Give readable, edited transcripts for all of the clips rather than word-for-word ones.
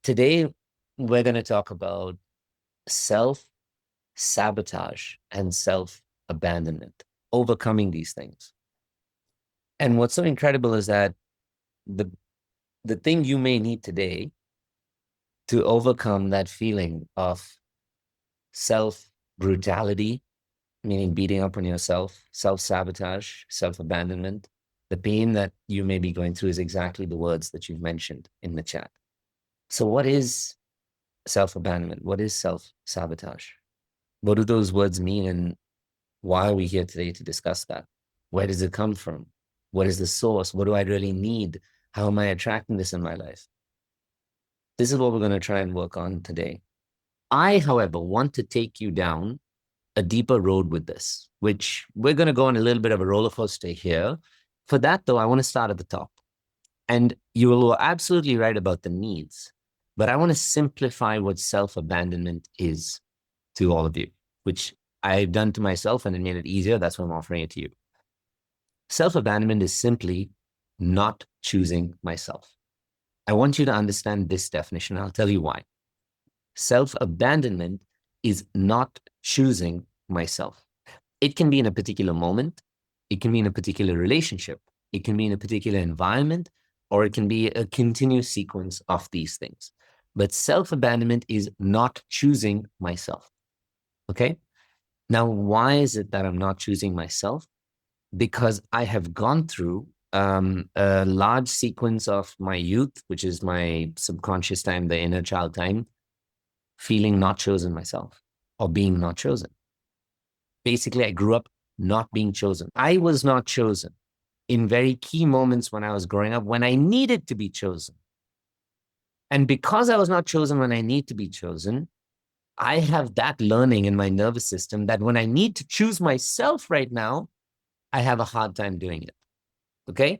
Today, we're going to talk about self-sabotage and self-abandonment, overcoming these things. And what's so incredible is that the, the thing you may need today to overcome that feeling of self-brutality, meaning beating up on yourself, self-sabotage, self-abandonment, the pain that you may be going through is exactly the words that you've mentioned in the chat. So what is self-abandonment? What is self-sabotage? What do those words mean, and why are we here today to discuss that? Where does it come from? What is the source? What do I really need? How am I attracting this in my life? This is what we're going to try and work on today. I, however, want to take you down a deeper road with this, which we're going to go on a little bit of a roller coaster here. For that, though, I want to start at the top. And you were absolutely right about the needs, but I want to simplify what self-abandonment is to all of you, which I've done to myself and it made it easier. That's why I'm offering it to you. Self-abandonment is simply not choosing myself. I want you to understand this definition. I'll tell you why. Self-abandonment is not choosing myself. It can be in a particular moment. It can be in a particular relationship. It can be in a particular environment, or it can be a continuous sequence of these things. But self-abandonment is not choosing myself. Okay? Now, why is it that I'm not choosing myself? Because I have gone through a large sequence of my youth, which is my subconscious time, the inner child time, feeling not chosen myself or being not chosen. Basically, I grew up not being chosen. I was not chosen in very key moments when I was growing up, when I needed to be chosen. And because I was not chosen when I need to be chosen, I have that learning in my nervous system that when I need to choose myself right now, I have a hard time doing it. Okay?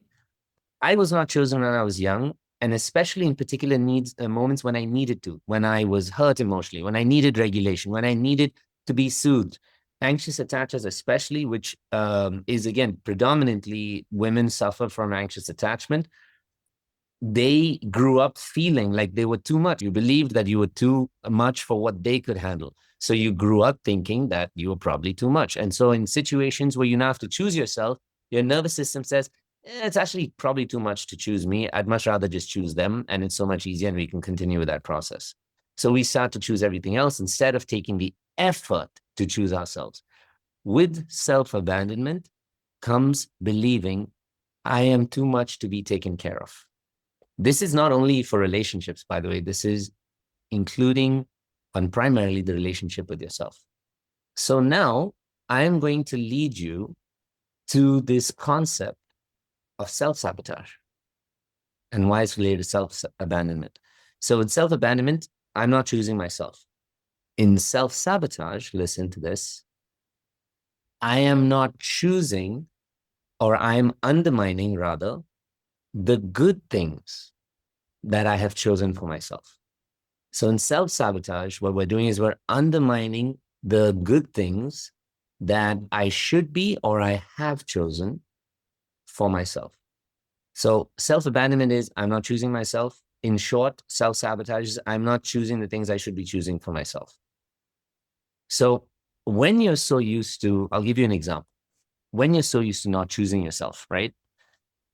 I was not chosen when I was young, and especially in particular moments when I needed to, when I was hurt emotionally, when I needed regulation, when I needed to be soothed. Anxious attachers, especially, which is again predominantly women suffer from anxious attachment. They grew up feeling like they were too much. You believed that you were too much for what they could handle. So you grew up thinking that you were probably too much. And so in situations where you now have to choose yourself, your nervous system says, it's actually probably too much to choose me. I'd much rather just choose them. And it's so much easier and we can continue with that process. So we start to choose everything else instead of taking the effort to choose ourselves. With self-abandonment comes believing I am too much to be taken care of. This is not only for relationships, by the way, this is including and primarily the relationship with yourself. So now I am going to lead you to this concept of self-sabotage and why it's related to self-abandonment. So in self-abandonment, I'm not choosing myself. In self-sabotage, listen to this, I am not choosing, or I'm undermining rather, the good things that I have chosen for myself. So in self-sabotage, what we're doing is we're undermining the good things that I should be or I have chosen for myself. So self-abandonment is I'm not choosing myself. In short, self-sabotage is I'm not choosing the things I should be choosing for myself. So when you're so used to, I'll give you an example. When you're so used to not choosing yourself, right?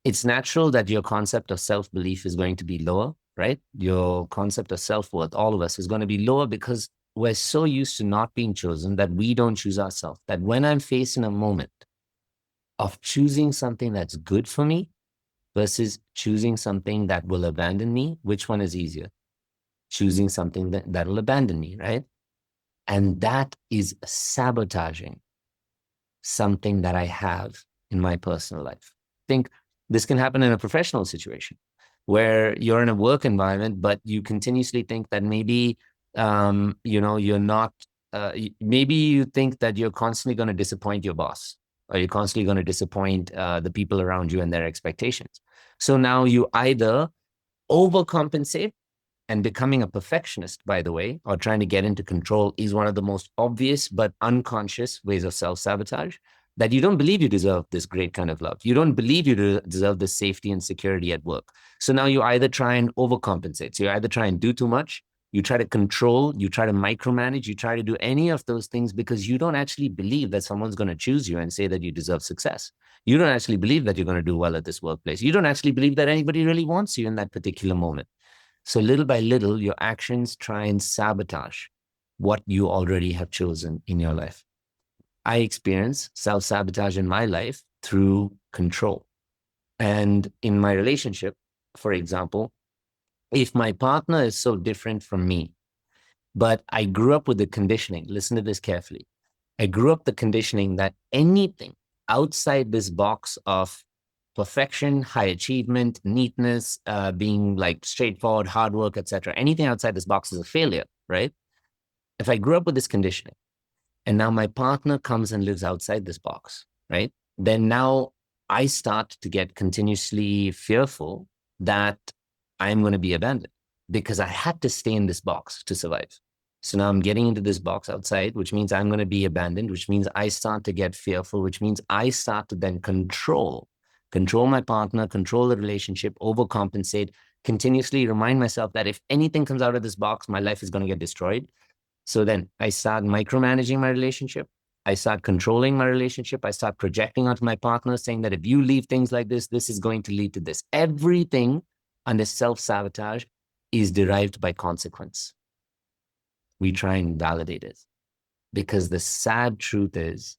It's natural that your concept of self-belief is going to be lower, right? Your concept of self-worth, all of us, is going to be lower because we're so used to not being chosen that we don't choose ourselves. That when I'm facing a moment of choosing something that's good for me versus choosing something that will abandon me, which one is easier? Choosing something that'll abandon me, right? And that is sabotaging something that I have in my personal life. Think this can happen in a professional situation where you're in a work environment, but you continuously think that maybe, you're not, maybe you think that you're constantly going to disappoint your boss, or you're constantly going to disappoint the people around you and their expectations. So now you either overcompensate, and becoming a perfectionist, by the way, or trying to get into control is one of the most obvious but unconscious ways of self-sabotage. that you don't believe you deserve this great kind of love. You don't believe you deserve the safety and security at work. So now you either try and overcompensate. So you either try and do too much, you try to control, you try to micromanage, you try to do any of those things because you don't actually believe that someone's going to choose you and say that you deserve success. You don't actually believe that you're going to do well at this workplace. You don't actually believe that anybody really wants you in that particular moment. So little by little, your actions try and sabotage what you already have chosen in your life. I experience self-sabotage in my life through control. And in my relationship, for example, if my partner is so different from me, but I grew up with the conditioning, listen to this carefully. I grew up the conditioning that anything outside this box of perfection, high achievement, neatness, being like straightforward, hard work, etc., anything outside this box is a failure, right? If I grew up with this conditioning, and now my partner comes and lives outside this box, right? Then now I start to get continuously fearful that I'm going to be abandoned because I had to stay in this box to survive. So now I'm getting into this box outside, which means I'm going to be abandoned, which means I start to get fearful, which means I start to then control my partner, control the relationship, overcompensate, continuously remind myself that if anything comes out of this box, my life is going to get destroyed. So then I start micromanaging my relationship. I start controlling my relationship. I start projecting onto my partner saying that if you leave things like this is going to lead to this. Everything under self-sabotage is derived by consequence. We try and validate it because the sad truth is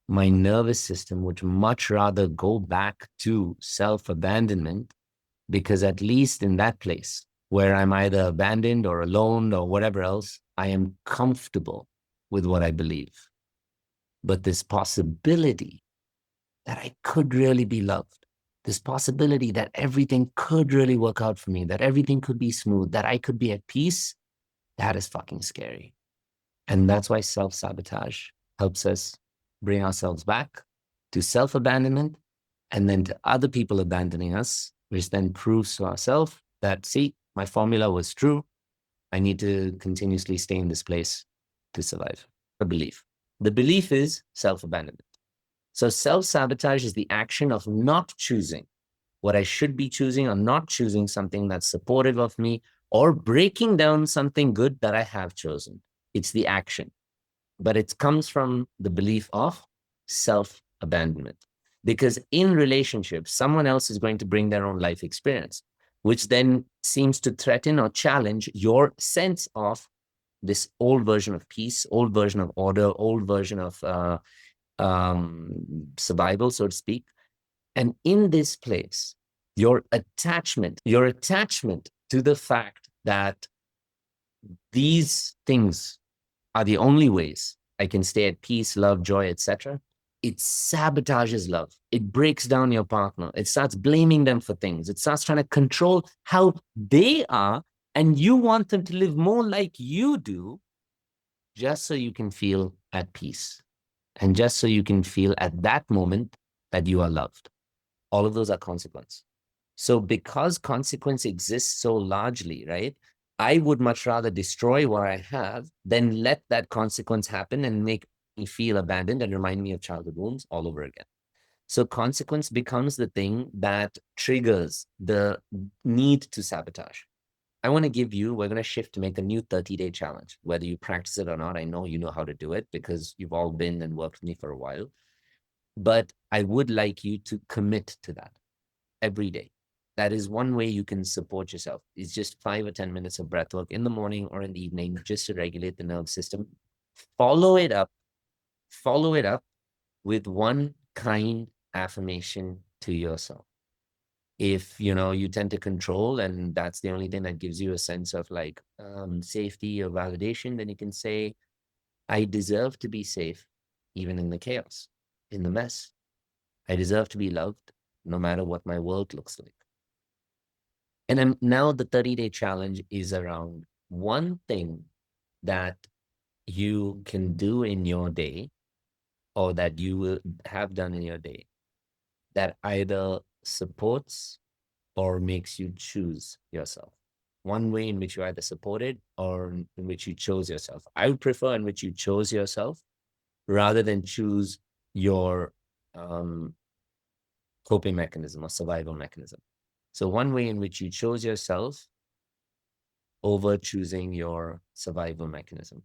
my nervous system would much rather go back to self-abandonment because at least in that place where I'm either abandoned or alone or whatever else, I am comfortable with what I believe. But this possibility that I could really be loved, this possibility that everything could really work out for me, that everything could be smooth, that I could be at peace, that is fucking scary. And that's why self-sabotage helps us bring ourselves back to self-abandonment and then to other people abandoning us, which then proves to ourselves that, see, my formula was true. I need to continuously stay in this place to survive. A belief. The belief is self-abandonment. So self-sabotage is the action of not choosing what I should be choosing or not choosing something that's supportive of me or breaking down something good that I have chosen. It's the action, but it comes from the belief of self-abandonment. Because in relationships, someone else is going to bring their own life experience, which then seems to threaten or challenge your sense of this old version of peace, old version of order, old version of survival, so to speak. And in this place, your attachment to the fact that these things are the only ways I can stay at peace, love, joy, etc. It sabotages love. It breaks down your partner. It starts blaming them for things. It starts trying to control how they are, and you want them to live more like you do, just so you can feel at peace. And just so you can feel at that moment that you are loved. All of those are consequence. So because consequence exists so largely, right? I would much rather destroy what I have than let that consequence happen and make me feel abandoned and remind me of childhood wounds all over again. So consequence becomes the thing that triggers the need to sabotage. I want to give you, we're going to shift to make a new 30-day challenge. Whether you practice it or not, I know you know how to do it because you've all been and worked with me for a while. But I would like you to commit to that every day. That is one way you can support yourself. It's just 5 or 10 minutes of breath work in the morning or in the evening, just to regulate the nervous system. Follow it up with one kind affirmation to yourself. If you tend to control and that's the only thing that gives you a sense of like safety or validation, then you can say, I deserve to be safe, even in the chaos, in the mess. I deserve to be loved, no matter what my world looks like. And now the 30-day challenge is around one thing that you can do in your day or that you will have done in your day that either supports or makes you choose yourself. One way in which you either supported or in which you chose yourself. I would prefer in which you chose yourself rather than choose your um, coping mechanism or survival mechanism. So one way in which you chose yourself over choosing your survival mechanism.